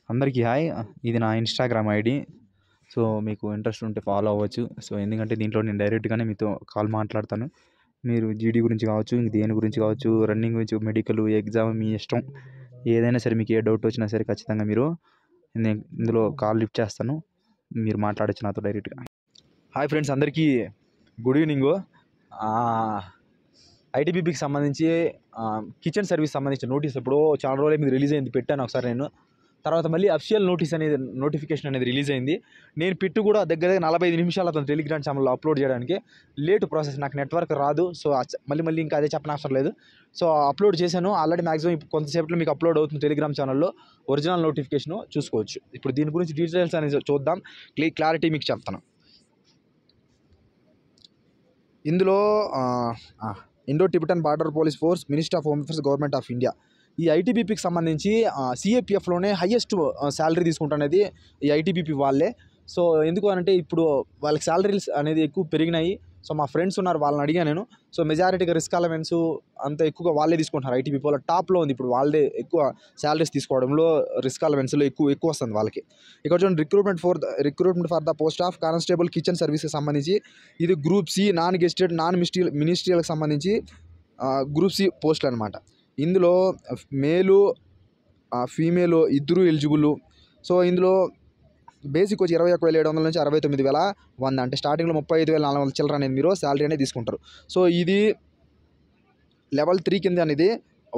అందరికీ హాయ్. ఇది నా ఇన్‌స్టాగ్రామ్ ఐడీ. సో, మీకు ఇంట్రెస్ట్ ఉంటే ఫాలో అవ్వచ్చు. సో, ఎందుకంటే దీంట్లో నేను డైరెక్ట్‌గానే మీతో కాల్ మాట్లాడతాను. మీరు జీడీ గురించి కావచ్చు, దేని గురించి కావచ్చు, రన్నింగ్ గురించి, మెడికల్, ఎగ్జామ్ మీ ఇష్టం. ఏదైనా సరే మీకు ఏ డౌట్ వచ్చినా సరే ఖచ్చితంగా మీరు నేను ఇందులో కాల్ లిఫ్ట్ చేస్తాను. మీరు మాట్లాడొచ్చు నాతో డైరెక్ట్‌గా. హాయ్ ఫ్రెండ్స్, అందరికీ గుడ్ ఈవినింగు. ఐటీబీపీకి సంబంధించి కిచెన్ సర్వీస్ సంబంధించిన నోటీస్ ఎప్పుడో చాలా రోజుల మీద రిలీజ్ అయింది. పెట్టాను ఒకసారి నేను. తర్వాత మళ్ళీ అఫిషియల్ నోటిఫికేషన్ అనేది రిలీజ్ అయింది. నేను పెట్టి కూడా దగ్గర 45 నిమిషాలు అతను టెలిగ్రామ్ ఛానల్లో అప్లోడ్ చేయడానికి లేట్ ప్రాసెస్. నాకు నెట్వర్క్ రాదు. సో, మళ్ళీ ఇంకా అదే చెప్పనవసరం లేదు. సో, అప్లోడ్ చేశాను ఆల్రెడీ. మ్యాక్సిమం కొంతసేపట్లో మీకు అప్లోడ్ అవుతుంది టెలిగ్రామ్ ఛానల్లో. ఒరిజినల్ నోటిఫికేషన్ చూసుకోవచ్చు. ఇప్పుడు దీని గురించి డీటెయిల్స్ అనేది చూద్దాం. క్లారిటీ మీకు చెప్తాను. ఇందులో Indo Tibetan border police force, ministry of home affairs, government of India. ఈ ఐటీబీపీకి సంబంధించి సిఏపిఎఫ్లోనే హయ్యెస్ట్ శాలరీ తీసుకుంటున్నది ఈ ఐటీబీపీ వాళ్ళే. సో, ఎందుకు అంటే ఇప్పుడు వాళ్ళకి శాలరీస్ అనేది ఎక్కువ పెరిగినాయి. సో, మా ఫ్రెండ్స్ ఉన్నారు, వాళ్ళని అడిగాను నేను. సో, మెజారిటీగా రిస్క్ అలవెన్స్ అంత ఎక్కువగా వాళ్ళే తీసుకుంటున్నారు. ఐటీబీపీ వాళ్ళ టాప్లో ఉంది ఇప్పుడు. వాళ్ళదే ఎక్కువ శాలరీస్ తీసుకోవడంలో, రిస్క్ అలవెన్స్లో ఎక్కువ వస్తుంది వాళ్ళకి. ఇక్కడ చూడండి, recruitment for the post of constable kitchen సర్వీస్కి సంబంధించి ఇది group C non gazetted non మినిస్ట్రియల్కి సంబంధించి గ్రూప్ సి పోస్టులు అనమాట. ఇందులో మేలు ఫీమేలు ఇద్దరు ఎలిజిబుల్. సో, ఇందులో బేసిక్ వచ్చి 21,700 నుంచి 69,100, అంటే స్టార్టింగ్లో 35,400 చిల్లర అనేది మీరు శాలరీ అనేది తీసుకుంటారు. సో, ఇది లెవెల్ 3 కింద అనేది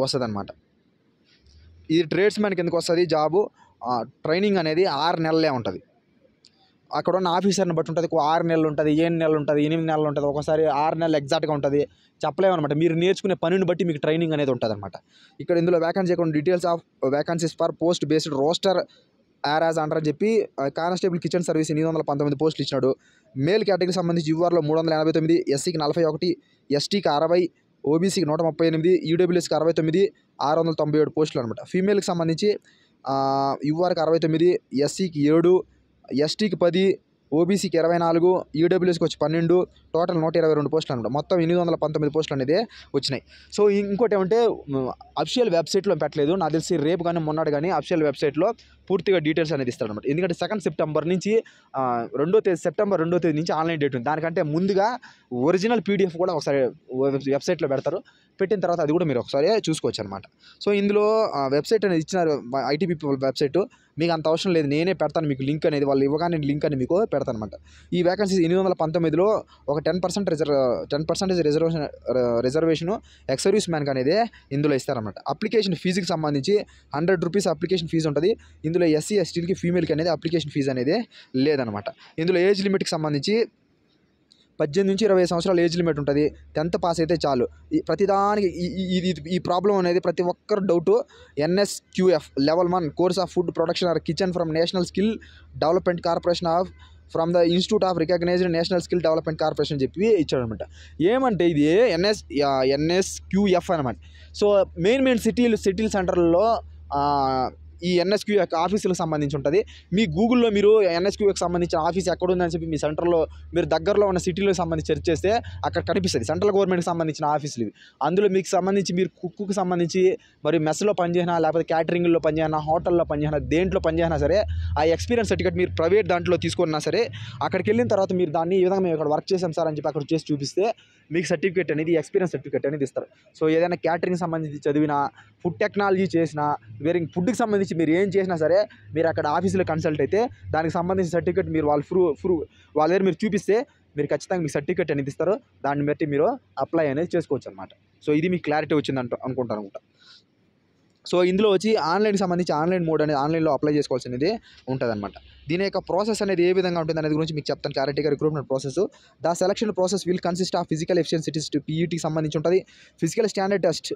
వస్తుంది అనమాట. ఇది ట్రేడ్స్మెన్ కిందకి వస్తుంది జాబు. ట్రైనింగ్ అనేది 6 నెలలే ఉంటుంది. అక్కడ ఉన్న ఆఫీసర్ని బట్టి ఉంటుంది. 6 నెలలు ఉంటుంది, 7 నెలలు ఉంటుంది, 8 నెలలు ఉంటుంది, ఒకసారి 6 నెలలు ఎగ్జాక్ట్గా ఉంటుంది. చెప్పలేమన్నమాట. మీరు నేర్చుకునే పనిని బట్టి మీకు ట్రైనింగ్ అనేది ఉంటుంది అనమాట. ఇక్కడ ఇందులో vacancy account details of vacancies for post based roster as అంటారని చెప్పి కానిస్టేబుల్ కిచెన్ సర్వీస్ 819 పోస్టులు ఇచ్చినాడు. మేల్ కేటగిరీకి సంబంధించి యూఆర్లో 389, ఎస్సీకి 41, ఎస్టీకి 60, ఓబీసీకి 138, ఈడబ్ల్యూఎస్కి 69, 697 పోస్టులు అనమాట. ఫీమేల్కి సంబంధించి యూఆర్కి 69, ఎస్సీకి 7, ఎస్టీకి 10, ఓబీసీకి 24, ఈడబ్ల్యూఎస్కి వచ్చి 12, టోటల్ 122 పోస్టులు అనమాట. మొత్తం 819 పోస్టులు అనేది వచ్చినాయి. సో, ఇంకోటి ఏమంటే అఫిషియల్ వెబ్సైట్లో పెట్టలేదు. నాకు తెలిసి రేపు కానీ మొన్నటి కానీ అఫిషియల్ వెబ్సైట్లో పూర్తిగా డీటెయిల్స్ అనేది ఇస్తాడు అనమాట. ఎందుకంటే 2 సెప్టెంబర్ నుంచి సెప్టెంబర్ 2వ తేదీ నుంచి ఆన్లైన్ డేట్ ఉంది. దానికంటే ముందుగా ఒరిజినల్ పీడిఎఫ్ కూడా ఒకసారి వెబ్సైట్లో పెడతారు. పెట్టిన తర్వాత అది కూడా మీరు ఒకసారి చూసుకోవచ్చు అనమాట. సో, ఇందులో వెబ్సైట్ అనేది ఇచ్చినారు, ఐటీబీపీ వెబ్సైట్. మీకు అంత అవసరం లేదు, నేనే పెడతాను మీకు లింక్ అనేది. వాళ్ళు ఇవ్వగానే లింక్ అని మీకు పెడతాను అనమాట. ఈ వ్యాకెన్సీస్ 819లో ఒక 10% రిజర్వేషను ఎక్స్ సర్వీస్ మ్యాన్కి అనేది ఇందులో ఇస్తారన్నమాట. అప్లికేషన్ ఫీజుకి సంబంధించి 100 రూపీస్ అప్లికేషన్ ఫీజు ఉంటుంది. ఇందులో ఎస్సీ ఎస్టీలకి ఫీమేల్కి అనేది అప్లికేషన్ ఫీజు అనేది లేదనమాట. ఇందులో ఏజ్ లిమిట్కి సంబంధించి 18 నుంచి 20 సంవత్సరాల ఏజ్ లిమిట్ ఉంటుంది. 10th పాస్ అయితే చాలు. ప్రతిదానికి ఈ ప్రాబ్లం అనేది ప్రతి ఒక్కరు doubt. NSQF level 1 course of food production or kitchen from national skill development corporation of from the institute of recognised national skill development corporation అని చెప్పి ఇచ్చాడనమాట. ఏమంటే ఇది NSQF అనమాట. సో, మెయిన్ సిటీ సెంటర్లలో ఈ NSQF ఆఫీసులకు సంబంధించి ఉంటుంది. మీ గూగుల్లో మీరు NSQFకి సంబంధించిన ఆఫీస్ ఎక్కడుందని చెప్పి మీ సెంటర్లో మీరు దగ్గరలో ఉన్న సిటీలకు సంబంధించి సెర్చ్ చేస్తే అక్కడ కనిపిస్తుంది. సెంట్రల్ గవర్నమెంట్కి సంబంధించిన ఆఫీసులు ఇవి. అందులో మీకు సంబంధించి మీరు కుక్కు సంబంధించి మరి మెస్లో పనిచేసినా, లేకపోతే క్యాటరింగ్లో పనిచేసినా, హోటల్లో పనిచేసినా, దేంట్లో పనిచేసినా సరే ఆ ఎక్స్పీరియన్స్ సర్టిఫికేట్ మీరు ప్రైవేట్ దాంట్లో తీసుకున్నా సరే అక్కడికి వెళ్ళిన తర్వాత మీరు దాన్ని ఈ విధంగా మేము ఇక్కడ వర్క్ చేసాం సార్ అని చెప్పి అక్కడ చేసి చూపిస్తే మీకు సర్టిఫికేట్ అనేది, ఎక్స్పీరియన్స్ సర్టిఫికేట్ అనేది ఇస్తారు. సో, ఏదైనా క్యాటరింగ్ సంబంధించి చదివినా, ఫుడ్ టెక్నాలజీ చేసినా, వేరే ఫుడ్కి సంబంధించి మీరు ఏం చేసినా సరే మీరు అక్కడ ఆఫీసులో కన్సల్ట్ అయితే దానికి సంబంధించిన సర్టిఫికేట్ మీరు వాళ్ళ దగ్గర మీరు చూపిస్తే మీరు ఖచ్చితంగా మీకు సర్టిఫికేట్ అనేది ఇస్తారు. దాన్ని బట్టి మీరు అప్లై అనేది చేసుకోవచ్చు అనమాట. సో, ఇది మీకు క్లారిటీ వచ్చింది అనుకుంటాను అనమాట. సో, ఇందులో వచ్చి ఆన్లైన్కి సంబంధించి ఆన్లైన్ మోడ్ అనేది ఆన్లైన్లో అప్లై చేసుకోవాల్సినది ఉంటుంది అనమాట. దీని యొక్క ప్రాసెస్ అనేది ఏ విధంగా ఉంటుంది అనేది గురించి మీకు చెప్తాను క్లారిటీగా. Recruitment process, the selection process will consist of physical efficiency test PETకి సంబంధించి ఉంటుంది. ఫిజికల్ స్టాండర్డ్ టెస్ట్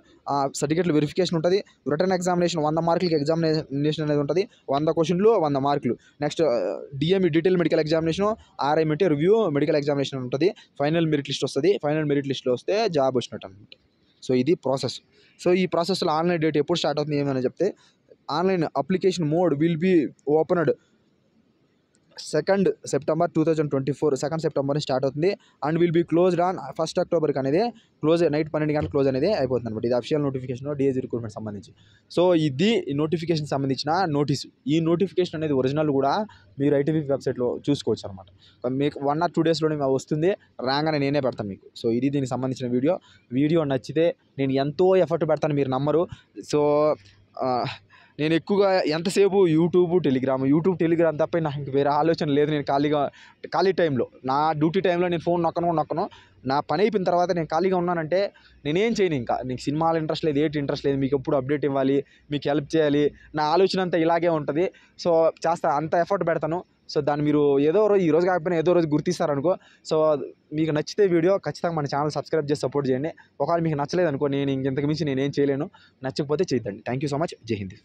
సర్టిఫికేట్లు వెరిఫికేషన్ ఉంటుంది. రిటర్న్ ఎగ్జామినేషన్ 100 మార్కులకి ఎగ్జామినేషన్ అనేది ఉంటుంది. 100 క్వశ్చన్లు 100 మార్కులు. Next DME detail medical examination, RMT review medical examination ఉంటుంది. ఫైనల్ మెరిట్ లిస్ట్ వస్తుంది. ఫైనల్ మెరిట్ లిస్ట్లో వస్తే జాబ్ వచ్చినట్టు అనమాట. సో, ఇది ప్రాసెస్. సో, ఈ ప్రాసెస్లో ఆన్లైన్ డేట్ ఎప్పుడు స్టార్ట్ అవుతుంది ఏమైనా చెప్తే, online application mode will be opened 2nd September 2024 2nd September start అవుతుంది and will be closed on 1st అక్టోబర్కి అనేది క్లోజ్ నైట్ 12 గంటలకు క్లోజ్ అనేది అయిపోతుంది అనమాట. ఇది అఫిషియల్ నోటిఫికేషన్ డిఎస్సి రిక్రూట్మెంట్ సంబంధించి. సో ఇది ఈ నోటిఫికేషన్ సంబంధించిన నోటీసు. ఈ నోటిఫికేషన్ అనేది ఒరిజినల్ కూడా మీరు ఐటీబీపీ వెబ్సైట్లో చూసుకోవచ్చు అనమాట. మీకు 1 or 2 డేస్లోనే వస్తుంది, రాగానే నేనే పెడతాను మీకు. సో ఇది దీనికి సంబంధించిన వీడియో నచ్చితే నేను ఎంతో ఎఫర్ట్ పెడతాను, మీరు నమ్మరు. సో నేను ఎక్కువగా ఎంతసేపు యూట్యూబ్ టెలిగ్రామ్ తప్ప నాకు ఇంక వేరే ఆలోచన లేదు. నేను ఖాళీ టైంలో, నా డ్యూటీ టైంలో నేను ఫోన్ నొక్కను. నా పని అయిపోయిన తర్వాత నేను ఖాళీగా ఉన్నానంటే నేనేం చేయను. ఇంకా నీకు సినిమాలు ఇంట్రెస్ట్ లేదు, ఇంట్రెస్ట్ లేదు, మీకు ఎప్పుడు అప్డేట్ ఇవ్వాలి, మీకు హెల్ప్ చేయాలి, నా ఆలోచన అంతా ఇలాగే ఉంటుంది. సో అంత ఎఫర్ట్ పెడతాను. సో దాన్ని మీరు ఈ రోజు కాకపోయినా ఏదో రోజు గుర్తిస్తారనుకో. సో మీకు నచ్చితే వీడియో ఖచ్చితంగా మన ఛానల్ సబ్స్క్రైబ్ చేసి సపోర్ట్ చేయండి. ఒకవేళ మీకు నచ్చలేదు అనుకో, నేను ఇంతకు మించి నేనేం చేయలేను. నచ్చకపోతే చేయొద్దండి. Thank you so much. జై హింద్.